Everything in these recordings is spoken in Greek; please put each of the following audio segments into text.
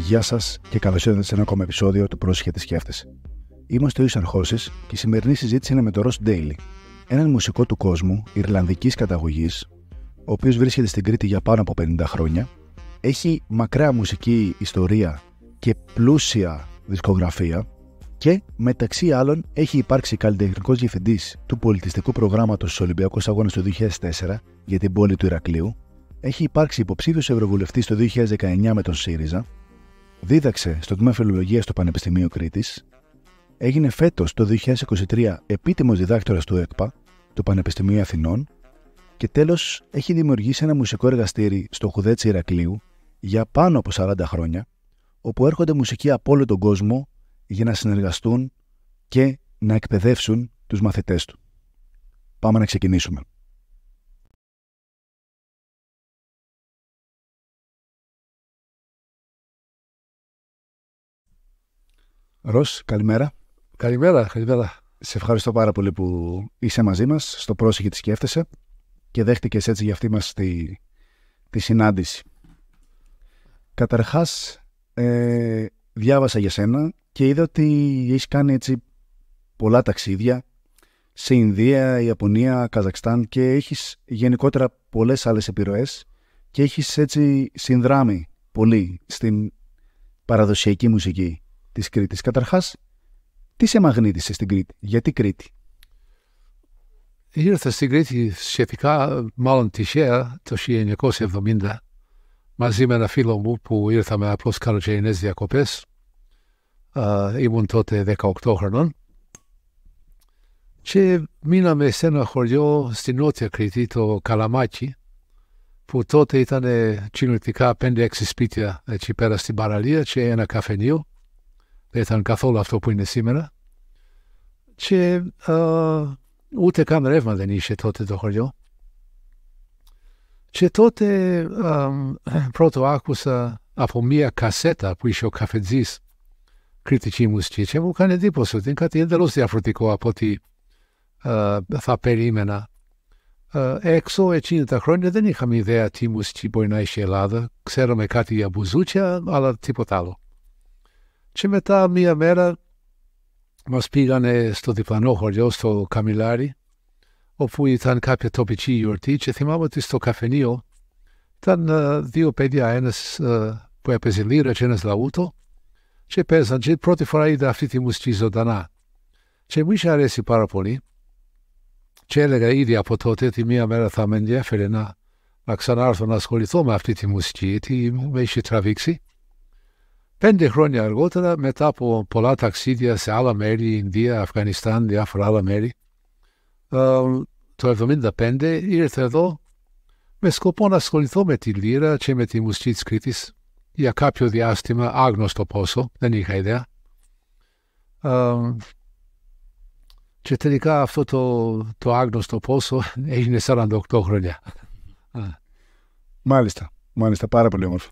Γεια σας και καλώς ήρθατε σε ένα ακόμα επεισόδιο του Πρόσεχε τι σκέφτεσαι. Είμαστε ο Ίσαν Χώσης και η σημερινή συζήτηση είναι με τον Ross Daly, έναν μουσικό του κόσμου ιρλανδικής καταγωγής, ο οποίος βρίσκεται στην Κρήτη για πάνω από 50 χρόνια, έχει μακρά μουσική ιστορία και πλούσια δισκογραφία και μεταξύ άλλων έχει υπάρξει καλλιτεχνικός διευθυντής του πολιτιστικού προγράμματος στους Ολυμπιακούς Αγώνες του 2004 για την πόλη του Ηρακλείου, έχει υπάρξει υποψήφιος ευρωβουλευτής το 2019 με τον ΣΥΡΙΖΑ, δίδαξε στο τμήμα Φιλολογίας στο Πανεπιστημίο Κρήτης, έγινε φέτος το 2023 επίτιμος διδάκτορας του ΕΚΠΑ, του Πανεπιστημίου Αθηνών και τέλος έχει δημιουργήσει ένα μουσικό εργαστήρι στο Χουδέτσι Ηρακλείου για πάνω από 40 χρόνια, όπου έρχονται μουσικοί από όλο τον κόσμο για να συνεργαστούν και να εκπαιδεύσουν τους μαθητές του. Πάμε να ξεκινήσουμε. Ρος, καλημέρα. Καλημέρα. Σε ευχαριστώ πάρα πολύ που είσαι μαζί μας στο Πρόσεχε τι σκέφτεσαι και δέχτηκες έτσι για αυτή μας τη συνάντηση. Καταρχάς, διάβασα για σένα και είδα ότι έχεις κάνει έτσι πολλά ταξίδια σε Ινδία, Ιαπωνία, Καζακστάν και έχεις γενικότερα πολλές άλλες επιρροές και έχεις έτσι συνδράμει πολύ στην παραδοσιακή μουσική της Κρήτης. Καταρχάς, τι σε μαγνήτησε στην Κρήτη, γιατί Κρήτη? Ήρθα στην Κρήτη σχετικά, μάλλον τυχαία, το 1970, μαζί με ένα φίλο μου που ήρθαμε απλώς καλοκαιρινές διακοπές. Ήμουν τότε 18 χρονών και μείναμε σε ένα χωριό στην Νότια Κρήτη, το Καλαμάκι, που τότε ήταν κοινωνικά 5-6 σπίτια εκεί πέρα στην παραλία και ένα καφενείο. Δεν ήταν καθόλου αυτό που είναι σήμερα. Και ούτε καν ρεύμα δεν είχε τότε το χωριό. Και τότε πρώτο άκουσα από μία κασέτα που είχε ο καφετζής κριτική μουσική και μου έκανε εντύπωση ότι είναι κάτι εντελώς διαφορετικό από ό,τι θα περίμενα. Έξω εκείνη τα χρόνια δεν είχαμε ιδέα τι μουσική μπορεί να έχει η Ελλάδα. Ξέραμε κάτι για μπουζούκια, αλλά τίποτα άλλο. Και μετά μία μέρα μας πήγανε στο διπλανό χωριό, στο Καμιλάρι, όπου ήταν κάποια τοπική γιορτή και θυμάμαι ότι στο καφενείο ήταν δύο παιδιά, ένας που έπαιζε λύρα και ένας λαούτο και παίζαν και πρώτη φορά είδα αυτή τη μουσική ζωντανά. Και μου είχε αρέσει πάρα πολύ και έλεγα ήδη από τότε ότι μία μέρα θα με ενδιαφέρε να ξανάρθω να ασχοληθώ με αυτή τη μουσική, γιατί με είχε τραβήξει. 5 χρόνια αργότερα, μετά από πολλά ταξίδια σε άλλα μέρη, Ινδία, Αφγανιστάν, διάφορα άλλα μέρη, το 1975 ήρθα εδώ με σκοπό να ασχοληθώ με τη λύρα και με τη μουσική της Κρήτης για κάποιο διάστημα, άγνωστο πόσο, δεν είχα ιδέα. Και τελικά αυτό το άγνωστο πόσο έγινε 48 χρόνια. Μάλιστα, πάρα πολύ όμορφο.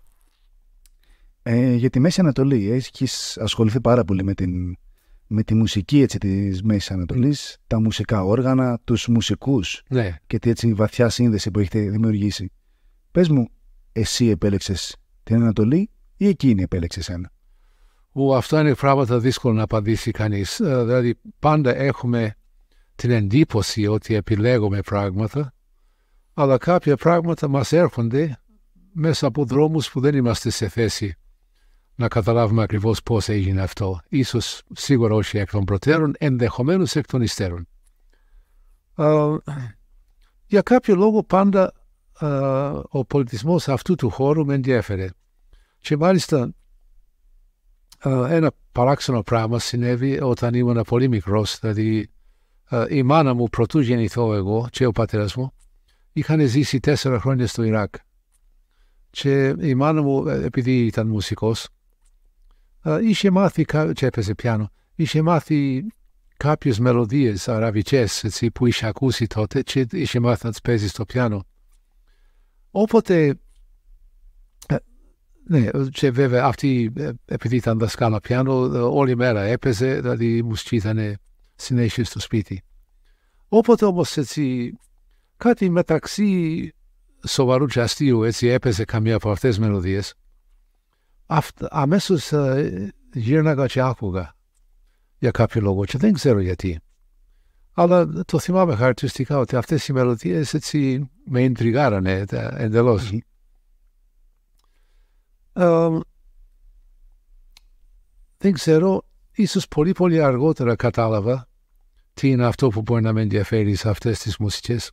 Για τη Μέση Ανατολή, έχεις ασχοληθεί πάρα πολύ με τη μουσική έτσι, της Μέσης Ανατολής, τα μουσικά όργανα, τους μουσικούς και τη έτσι, βαθιά σύνδεση που έχετε δημιουργήσει. Πες μου, εσύ επέλεξες την Ανατολή ή εκείνη επέλεξε εσένα? Αυτό είναι πράγματα δύσκολο να απαντήσει κανείς. Δηλαδή πάντα έχουμε την εντύπωση ότι επιλέγουμε πράγματα, αλλά κάποια πράγματα μας έρχονται μέσα από δρόμους που δεν είμαστε σε θέση να καταλάβουμε ακριβώς πώς έγινε αυτό. Ίσως σίγουρα όχι εκ των προτέρων, ενδεχομένως εκ των υστέρων. Για κάποιο λόγο πάντα ο πολιτισμός αυτού του χώρου με ενδιέφερε. Και μάλιστα ένα παράξενο πράγμα συνέβη όταν ήμουν πολύ μικρός. Δηλαδή η μάνα μου πρωτού γεννηθώ εγώ και ο πατέρας μου είχαν ζήσει 4 χρόνια στο Ιράκ. Και η μάνα μου, επειδή ήταν μουσικός, είχε μάθει και έπαιζε πιάνο, είχε μάθει κάποιες μελωδίες αραβικές έτσι, που είχε ακούσει τότε και είχε μάθει να τις παίζει στο πιάνο. Όποτε, και βέβαια αυτή επειδή ήταν δασκάλα πιάνο, όλη μέρα έπαιζε, δηλαδή η μουσική ήταν συνέχεια στο σπίτι. Όποτε όμως έτσι κάτι μεταξύ σοβαρού και αστείου έτσι έπαιζε καμία από αυτές τις μελωδίες, αμέσως γύρναγα και άκουγα για κάποιο λόγο και δεν ξέρω γιατί. Αλλά το θυμάμαι χαρακτηριστικά ότι αυτές οι μελωδίες έτσι με ιντριγάρανε εντελώς. Δεν ξέρω, ίσως πολύ πολύ αργότερα κατάλαβα τι είναι αυτό που μπορεί να με ενδιαφέρει σε αυτές τις μουσικές.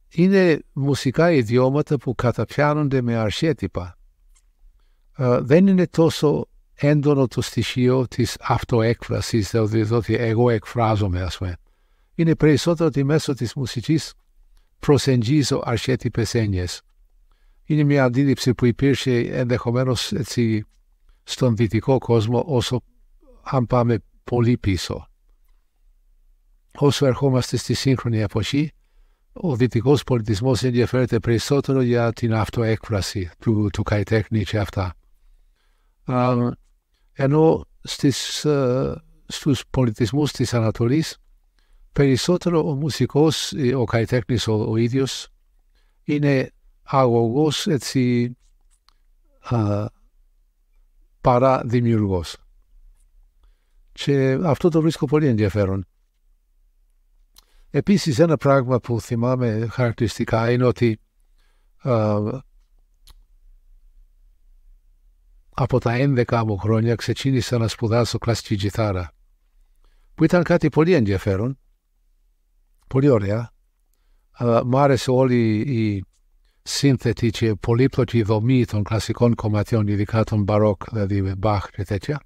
Είναι μουσικά ιδιώματα που καταπιάνονται με αρχέτυπα. Δεν είναι τόσο έντονο το στοιχείο της αυτοέκφρασης, δηλαδή εγώ εκφράζομαι, ας πούμε. Είναι περισσότερο ότι μέσω της μουσικής προσεγγίζω αρχέτυπες έννοιες. Είναι μια αντίληψη που υπήρχε ενδεχομένως έτσι στον δυτικό κόσμο, όσο αν πάμε πολύ πίσω. Όσο ερχόμαστε στη σύγχρονη εποχή, ο δυτικός πολιτισμός ενδιαφέρεται περισσότερο για την αυτοέκφραση του καλλιτέχνη και αυτά. Ενώ στους πολιτισμούς της Ανατολής, περισσότερο ο μουσικός, ο καλλιτέχνης ο ίδιος, είναι αγωγός έτσι παρά δημιουργός. Και αυτό το βρίσκω πολύ ενδιαφέρον. Επίσης ένα πράγμα που θυμάμαι χαρακτηριστικά είναι ότι από τα 11 μου χρόνια ξεκίνησα να σπουδάσω κλασική κιθάρα, που ήταν κάτι πολύ ενδιαφέρον, πολύ ωραία. Μ' άρεσε όλη η σύνθετη και πολύπλοκη δομή των κλασικών κομματιών, ειδικά των μπαρόκ, δηλαδή με Μπαχ και τέτοια.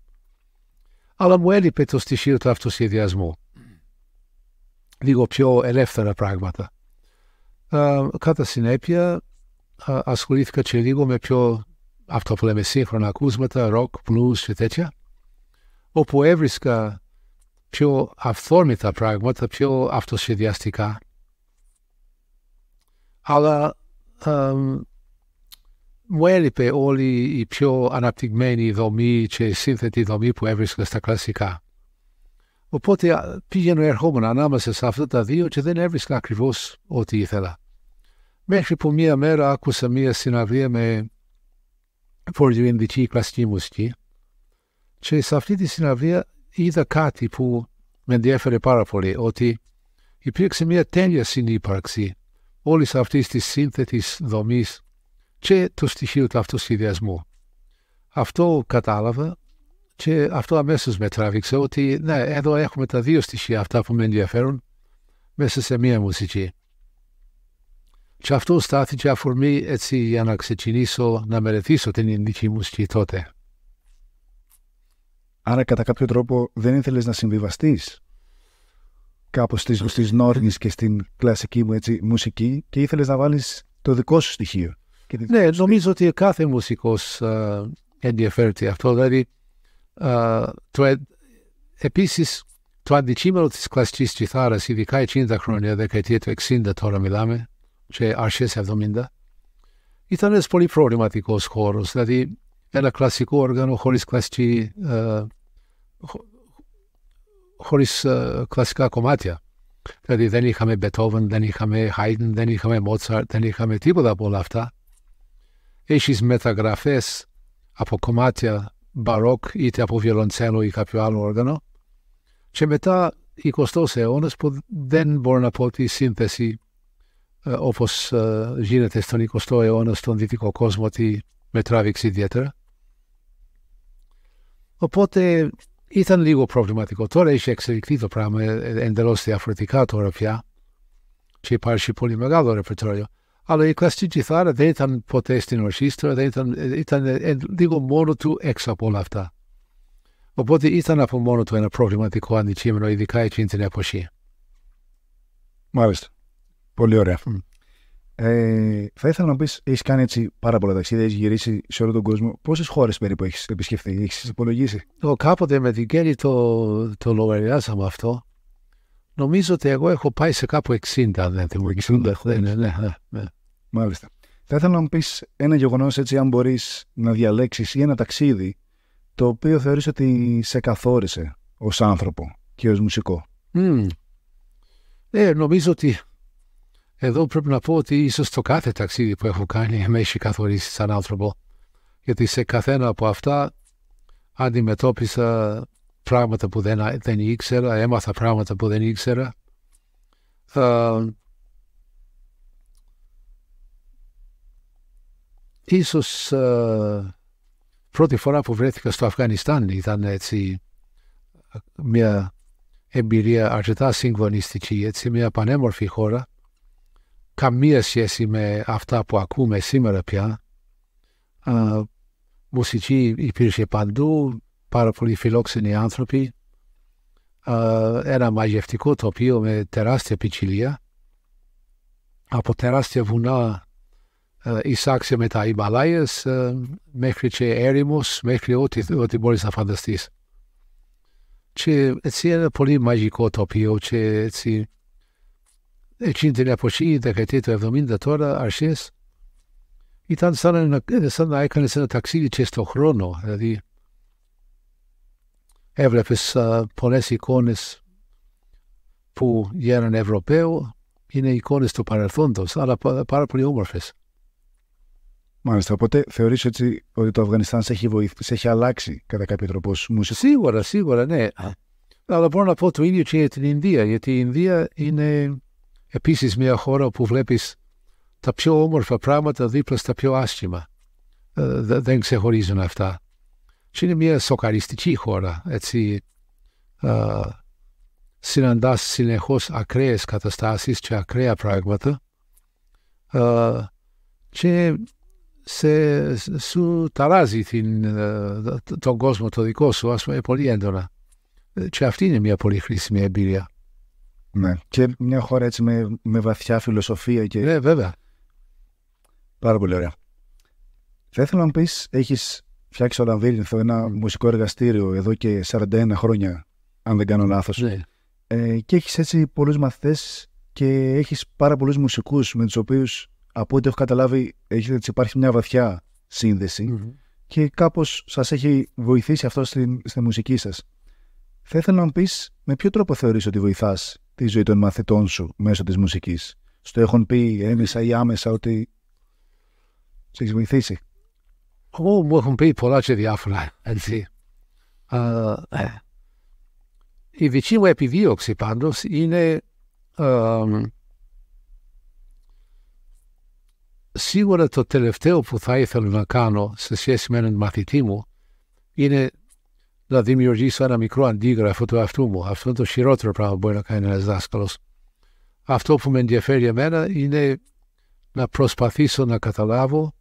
Αλλά μου έλειπε το στοιχείο του αυτοσχεδιασμού. Λίγο πιο ελεύθερα πράγματα. Κατά συνέπεια, ασχολήθηκα και λίγο με πιο, αυτό που λέμε, σύγχρονα ακούσματα, rock, blues και τέτοια, όπου έβρισκα πιο αυθόρμητα πράγματα, πιο αυτοσχεδιαστικά. Αλλά μου έλειπε όλη η πιο αναπτυγμένη δομή και σύνθετη δομή που έβρισκα στα κλασικά. Οπότε πήγαινε ερχόμουν ανάμεσα σε αυτά τα δύο και δεν έβρισκα ακριβώς ό,τι ήθελα. Μέχρι που μία μέρα άκουσα μία συναυλία με βορειοινδική κλασική μουσική και σε αυτή τη συναυλία είδα κάτι που με ενδιέφερε πάρα πολύ, ότι υπήρξε μία τέλεια συνύπαρξη όλης αυτής της σύνθετης δομής και του στοιχείου του αυτοσχεδιασμού. Αυτό κατάλαβα και αυτό αμέσως με τράβηξε, ότι ναι, εδώ έχουμε τα δύο στοιχεία αυτά που με ενδιαφέρουν μέσα σε μία μουσική. Και αυτό στάθηκε αφορμή έτσι για να ξεκινήσω να μελετήσω την Ινδική μουσική τότε. Άρα κατά κάποιο τρόπο δεν ήθελες να συμβιβαστείς κάπως στις νόρμες και στην κλασική μου έτσι, μουσική και ήθελες να βάλεις το δικό σου στοιχείο. Ναι, νομίζω ότι κάθε μουσικός ενδιαφέρεται αυτό. Δηλαδή, επίσης, το αντικείμενο της κλασικής κιθάρας, ειδικά εκείνη τα χρόνια, δεκαετία του 60 τώρα μιλάμε, και αρχές 70, ήταν ένας πολύ προβληματικός χώρος. Δηλαδή, ένα κλασικό όργανο χωρίς κλασική, χωρίς κλασικά κομμάτια. Δηλαδή, δεν είχαμε Μπετόβεν, δεν είχαμε Χάιντεν, δεν είχαμε Μότσαρτ, δεν είχαμε τίποτα από όλα αυτά. Έχεις μεταγραφές από κομμάτια μπαρόκ, είτε από βιολοντσέλο ή κάποιο άλλο όργανο. Και μετά 20ος αιώνας που δεν μπορώ να πω ότι η σύνθεση όπως γίνεται στον 20ο αιώνα στον δυτικό κόσμο ότι με τράβηξε ιδιαίτερα. Οπότε ήταν λίγο προβληματικό. Τώρα έχει εξελιχθεί το πράγμα εντελώς διαφορετικά τώρα πια και υπάρχει πολύ μεγάλο ρεπερτόριο. Αλλά η κλασική κιθάρα δεν ήταν ποτέ στην ορχήστρα, ήταν λίγο μόνο του έξω από όλα αυτά. Οπότε ήταν από μόνο του ένα προβληματικό αντικείμενο, ειδικά εκείνη την εποχή. Μάλιστα. Πολύ ωραία. Θα ήθελα να πεις, έχεις κάνει έτσι πάρα πολλά ταξίδια, έχεις γυρίσει σε όλο τον κόσμο. Πόσες χώρες περίπου έχεις επισκεφθεί, έχεις υπολογίσει? Κάποτε με την Κέλλη το λογαριάσαμε αυτό. Νομίζω ότι εγώ έχω πάει σε κάπου 60, δεν θυμάμαι. 60. Ναι. Μάλιστα. Θα ήθελα να μου πεις ένα γεγονός, έτσι, αν μπορείς να διαλέξεις, ή ένα ταξίδι το οποίο θεωρείς ότι σε καθόρισε ως άνθρωπο και ως μουσικό. Νομίζω ότι εδώ πρέπει να πω ότι ίσως το κάθε ταξίδι που έχω κάνει με έχει καθορίσει σαν άνθρωπο. Γιατί σε καθένα από αυτά αντιμετώπισα πράγματα που δεν ήξερα, έμαθα πράγματα που δεν ήξερα. Ίσως πρώτη φορά που βρέθηκα στο Αφγανιστάν ήταν έτσι μια εμπειρία αρκετά συγκλονιστική, έτσι μια πανέμορφη χώρα, καμία σχέση με αυτά που ακούμε σήμερα πια. Μουσική υπήρχε παντού, πάρα πολύ φιλόξενοι άνθρωποι, ένα μαγευτικό τοπίο με τεράστια ποικιλία, από τεράστια βουνά εισάξια με τα Ιμαλάιες μέχρι και έρημος, μέχρι ό,τι μπορείς να φανταστείς. Και έτσι ένα πολύ μαγικό τοπίο και έτσι εκείνη την εποχή, δεκαετία του 70 τώρα, αρχές, ήταν σαν να έκανες ένα ταξίδι και στον χρόνο. Δηλαδή, έβλεπες πολλές εικόνες που για έναν Ευρωπαίο είναι εικόνες του παρελθόντος, αλλά πάρα πολύ όμορφες. Μάλιστα, οπότε θεωρείς έτσι ότι το Αφγανιστάν σε έχει αλλάξει κατά κάποιο τρόπο ως μουσικό? Σίγουρα, ναι. Αλλά μπορώ να πω το ίδιο και για την Ινδία, γιατί η Ινδία είναι επίσης μια χώρα που βλέπεις τα πιο όμορφα πράγματα δίπλα στα πιο άσχημα. Δεν ξεχωρίζουν αυτά. Και είναι μια σοκαριστική χώρα, έτσι. Συναντάς συνεχώς ακραίες καταστάσεις και ακραία πράγματα και σου ταράζει τον κόσμο το δικό σου, ας πούμε, πολύ έντονα. Και αυτή είναι μια πολύ χρήσιμη εμπειρία. Ναι, και μια χώρα έτσι με βαθιά φιλοσοφία και... Ναι, βέβαια. Πάρα πολύ ωραία. Θα ήθελα να μου πεις, έχεις φτιάξει στο Λαμβύρινθο ένα μουσικό εργαστήριο εδώ και 41 χρόνια, αν δεν κάνω λάθος. Ναι. Και έχεις έτσι πολλούς μαθητές και έχεις πάρα πολλούς μουσικούς με τους οποίους, από ό,τι έχω καταλάβει, υπάρχει μια βαθιά σύνδεση και κάπως σας έχει βοηθήσει αυτό στη μουσική σας. Θα ήθελα να μου πεις με ποιο τρόπο θεωρείς ότι βοηθάς τη ζωή των μαθητών σου μέσω της μουσικής? Στο έχουν πει έμεσα ή άμεσα ότι σε έχει βοηθήσει? Μου έχουν πει πολλά και διάφορα, έτσι. Η δική μου επιδίωξη πάντως είναι σίγουρα το τελευταίο που θα ήθελα να κάνω σε σχέση με έναν μαθητή μου είναι να δημιουργήσω ένα μικρό αντίγραφο του εαυτού μου. Αυτό είναι το χειρότερο πράγμα που μπορεί να κάνει ένας δάσκαλος. Αυτό που με ενδιαφέρει εμένα είναι να προσπαθήσω να καταλάβω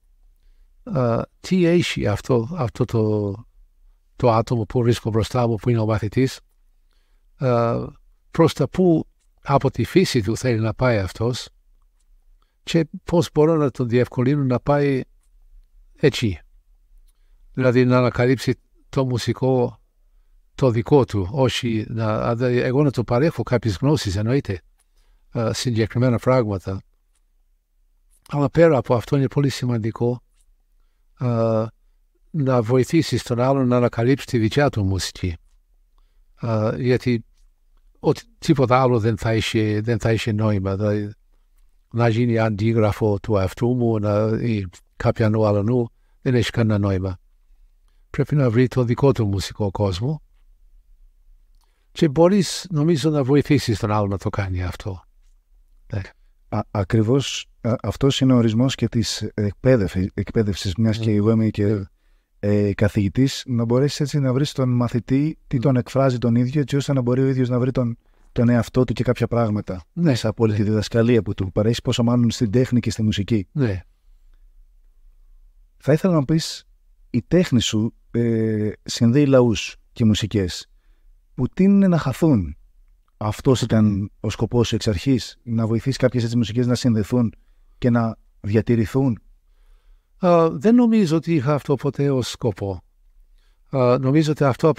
τι έχει αυτό το άτομο που βρίσκω μπροστά μου, που είναι ο μαθητής, προς τα που από τη φύση του θέλει να πάει αυτός και πώς μπορώ να τον διευκολύνω να πάει έτσι. Δηλαδή να ανακαλύψει το μουσικό το δικό του, όχι εγώ να του παρέχω κάποιες γνώσεις, εννοείται, συγκεκριμένα πράγματα. Αλλά πέρα από αυτό είναι πολύ σημαντικό να βοηθήσεις τον άλλον να ανακαλύψει τη δικιά του μουσική. Γιατί τίποτα άλλο δεν θα έχει νόημα. Δηλαδή, να γίνει αντίγραφο του εαυτού μου ή κάποιου άλλου δεν έχει κανένα νόημα. Πρέπει να βρει το δικό του μουσικό κόσμο και μπορείς, νομίζω, να βοηθήσεις τον άλλο να το κάνει αυτό. Ακριβώς αυτός είναι ο ορισμός και της εκπαίδευσης, μιας και εγώ είμαι και καθηγητής, να μπορέσεις έτσι να βρεις τον μαθητή τι τον εκφράζει τον ίδιο, έτσι ώστε να μπορεί ο ίδιος να βρει τον εαυτό του και κάποια πράγματα μέσα από όλη τη διδασκαλία που του παρέχει, πόσο μάλλον στην τέχνη και στη μουσική. Ναι. Θα ήθελα να πεις, η τέχνη σου συνδέει λαούς και μουσικές που τείνουν να χαθούν. Αυτός ήταν ο σκοπός σου εξ αρχής, να βοηθήσει κάποιες έτσι μουσικές να συνδεθούν και να διατηρηθούν? Δεν νομίζω ότι είχα αυτό ποτέ ως σκοπό. Νομίζω ότι αυτό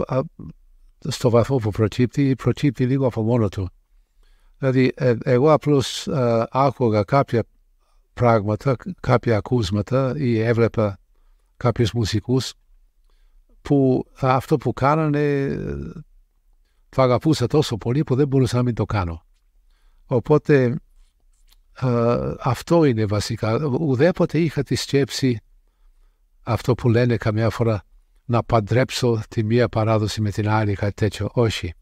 στο βαθμό που προκύπτει λίγο από μόνο του. Δηλαδή, εγώ απλώς άκουγα κάποια πράγματα, κάποια ακούσματα ή έβλεπα κάποιους μουσικούς που αυτό που κάνανε το αγαπούσα τόσο πολύ που δεν μπορούσα να μην το κάνω. Οπότε αυτό είναι βασικά. Ουδέποτε είχα τη σκέψη αυτό που λένε καμιά φορά να παντρέψω τη μία παράδοση με την άλλη, κάτι τέτοιο. Όχι.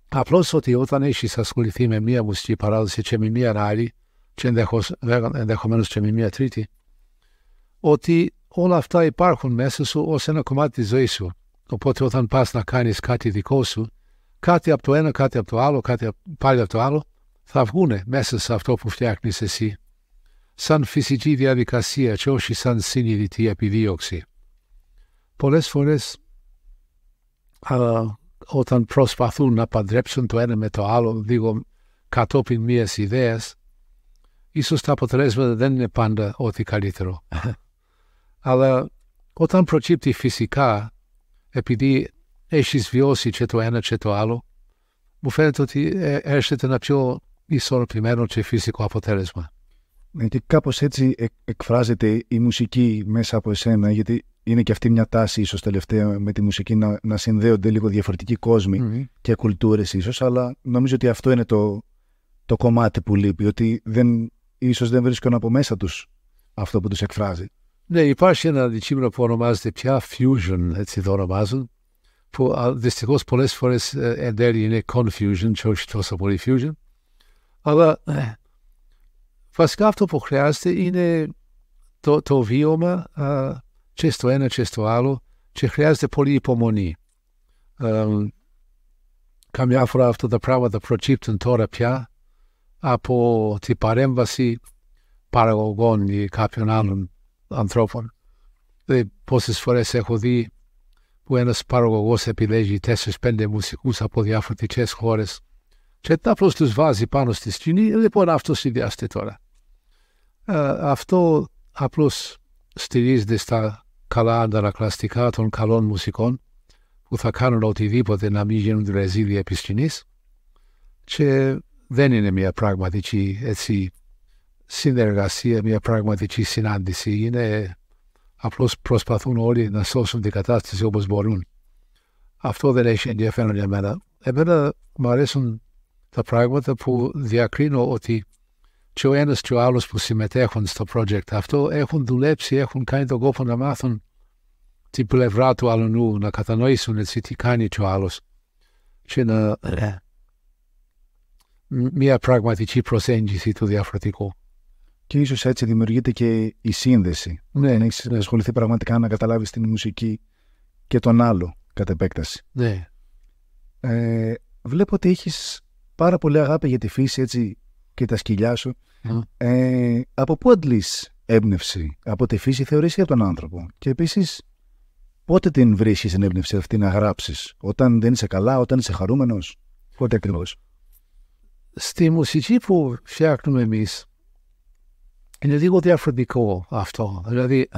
Απλώς ότι όταν έχεις ασχοληθεί με μία μουσική παράδοση και με μία άλλη και ενδεχομένως και με μία τρίτη, ότι όλα αυτά υπάρχουν μέσα σου ως ένα κομμάτι της ζωής σου. Οπότε όταν πας να κάνεις κάτι δικό σου, κάτι από το ένα, κάτι από το άλλο, κάτι πάλι από το άλλο, θα βγούνε μέσα σε αυτό που φτιάχνεις εσύ. Σαν φυσική διαδικασία και όχι σαν συνειδητή επιδίωξη. Πολλές φορές όταν προσπαθούν να παντρέψουν το ένα με το άλλο, λίγο κατόπιν μιας ιδέας, ίσως τα αποτελέσματα δεν είναι πάντα ό,τι καλύτερο. Αλλά όταν προκύπτει φυσικά, επειδή έχεις βιώσει και το ένα και το άλλο, μου φαίνεται ότι έρχεται ένα πιο ισορροπημένο και φυσικό αποτέλεσμα. Και κάπως έτσι εκφράζεται η μουσική μέσα από εσένα, γιατί είναι και αυτή μια τάση ίσως τελευταία με τη μουσική να συνδέονται λίγο διαφορετικοί κόσμοι και κουλτούρες ίσως, αλλά νομίζω ότι αυτό είναι το κομμάτι που λείπει, ότι ίσως δεν βρίσκουν από μέσα τους αυτό που τους εκφράζει. Ναι, υπάρχει ένα αντικείμενο που ονομάζεται πια fusion, έτσι το ονομάζουν, που δυστυχώς πολλές φορές εν τέλει είναι confusion και όχι τόσο πολύ fusion, αλλά βασικά αυτό που χρειάζεται είναι το βίωμα και στο ένα και στο άλλο και χρειάζεται πολύ υπομονή. Καμιά φορά αυτά τα πράγματα προκύπτουν τώρα πια από την παρέμβαση παραγωγών ή κάποιων άλλων ανθρώπων. Δηλαδή, πόσες φορές έχω δει που ένας παραγωγός επιλέγει 4-5 μουσικούς από διαφορετικές χώρες και απλώς τους βάζει πάνω στη σκηνή. Λοιπόν, αυτό συνδυάστε τώρα. Αυτό απλώς στηρίζεται στα καλά αντανακλαστικά των καλών μουσικών που θα κάνουν οτιδήποτε να μην γίνουν ρεζίλια επί σκηνής και δεν είναι μια πραγματική συνεργασία, μια πραγματική συνάντηση. Είναι απλώς προσπαθούν όλοι να σώσουν την κατάσταση όπως μπορούν. Αυτό δεν έχει ενδιαφέρον για μένα. Εμένα μου αρέσουν τα πράγματα που διακρίνω ότι και ο ένας και ο άλλος που συμμετέχουν στο project αυτό έχουν δουλέψει, έχουν κάνει τον κόπο να μάθουν την πλευρά του αλλού, να κατανοήσουν έτσι τι κάνει και ο άλλος και να μια πραγματική προσέγγιση του διαφορετικού. Και ίσως έτσι δημιουργείται και η σύνδεση. Ναι, να έχεις ασχοληθεί πραγματικά να καταλάβεις την μουσική και τον άλλο κατ' επέκταση. Ναι. Βλέπω ότι έχεις πάρα πολύ αγάπη για τη φύση έτσι, και τα σκυλιά σου. Από πού αντλείς έμπνευση? Από τη φύση, θεωρείς, για τον άνθρωπο? Και επίσης, πότε την βρίσκεις την έμπνευση αυτή να γράψεις? Όταν δεν είσαι καλά, όταν είσαι χαρούμενος? Πότε ακριβώς? Στη μουσική που φτιάχνουμε εμείς είναι λίγο διαφορετικό αυτό. Δηλαδή,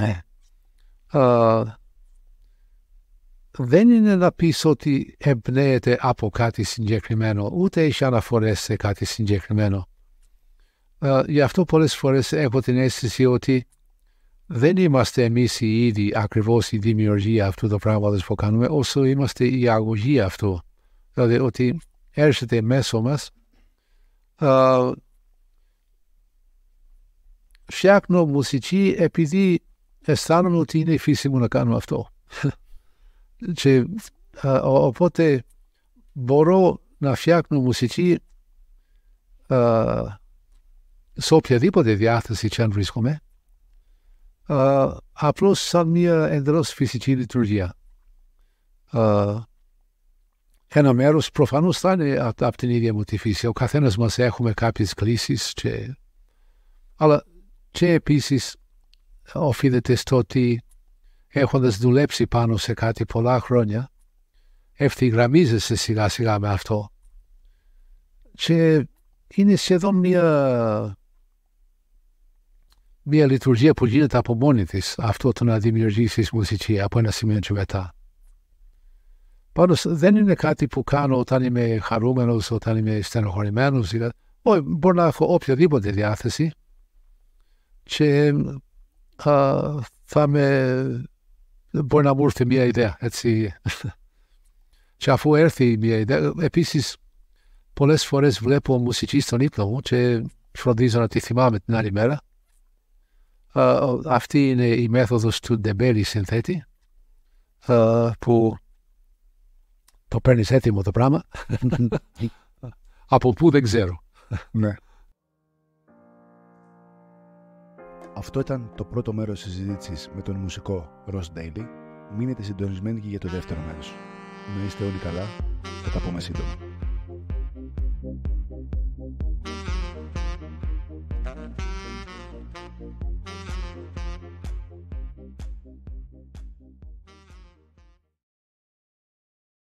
δεν είναι να πεις ότι εμπνέεται από κάτι συγκεκριμένο, ούτε έχει αναφορές σε κάτι συγκεκριμένο. Γι' αυτό πολλές φορές έχω την αίσθηση ότι δεν είμαστε εμείς οι ίδιοι ακριβώς η δημιουργία αυτού του πράγματος που κάνουμε, όσο είμαστε η αγωγή αυτού. Δηλαδή ότι έρχεται μέσω μας. Φτιάχνω μουσική επειδή αισθάνομαι ότι είναι η φύση μου να κάνω αυτό. Και, οπότε μπορώ να φτιάχνω μουσική σε οποιαδήποτε διάθεση και αν βρίσκομαι, απλώς σαν μια εντελώς φυσική λειτουργία. Ένα μέρος προφανώς θα είναι από την ίδια μου τη φύση. Ο καθένας μας έχουμε κάποιες κλίσεις, αλλά και επίσης οφείλεται στο ότι έχοντας δουλέψει πάνω σε κάτι πολλά χρόνια, ευθυγραμμίζεσαι σιγά σιγά με αυτό. Και είναι σχεδόν μια λειτουργία που γίνεται από μόνη της, αυτό το να δημιουργήσεις μουσική από ένα σημείο και μετά. Πάντως δεν είναι κάτι που κάνω όταν είμαι χαρούμενος, όταν είμαι στενοχωρημένος. Μπορώ να έχω οποιαδήποτε διάθεση και μπορεί να μου έρθει μια ιδέα, έτσι. Και αφού έρθει μια ιδέα, επίσης πολλές φορές βλέπω μουσική στον ύπνο μου και φροντίζω να τη θυμάμαι την άλλη μέρα. Αυτή είναι η μέθοδος του Ντεμπέλη συνθέτη, που το παίρνεις έτοιμο το πράγμα. Από πού δεν ξέρω. Ναι. Αυτό ήταν το πρώτο μέρος της συζήτησης με τον μουσικό Ross Daly. Μείνετε συντονισμένοι και για το δεύτερο μέρος. Να είστε όλοι καλά, θα τα πούμε σύντομα.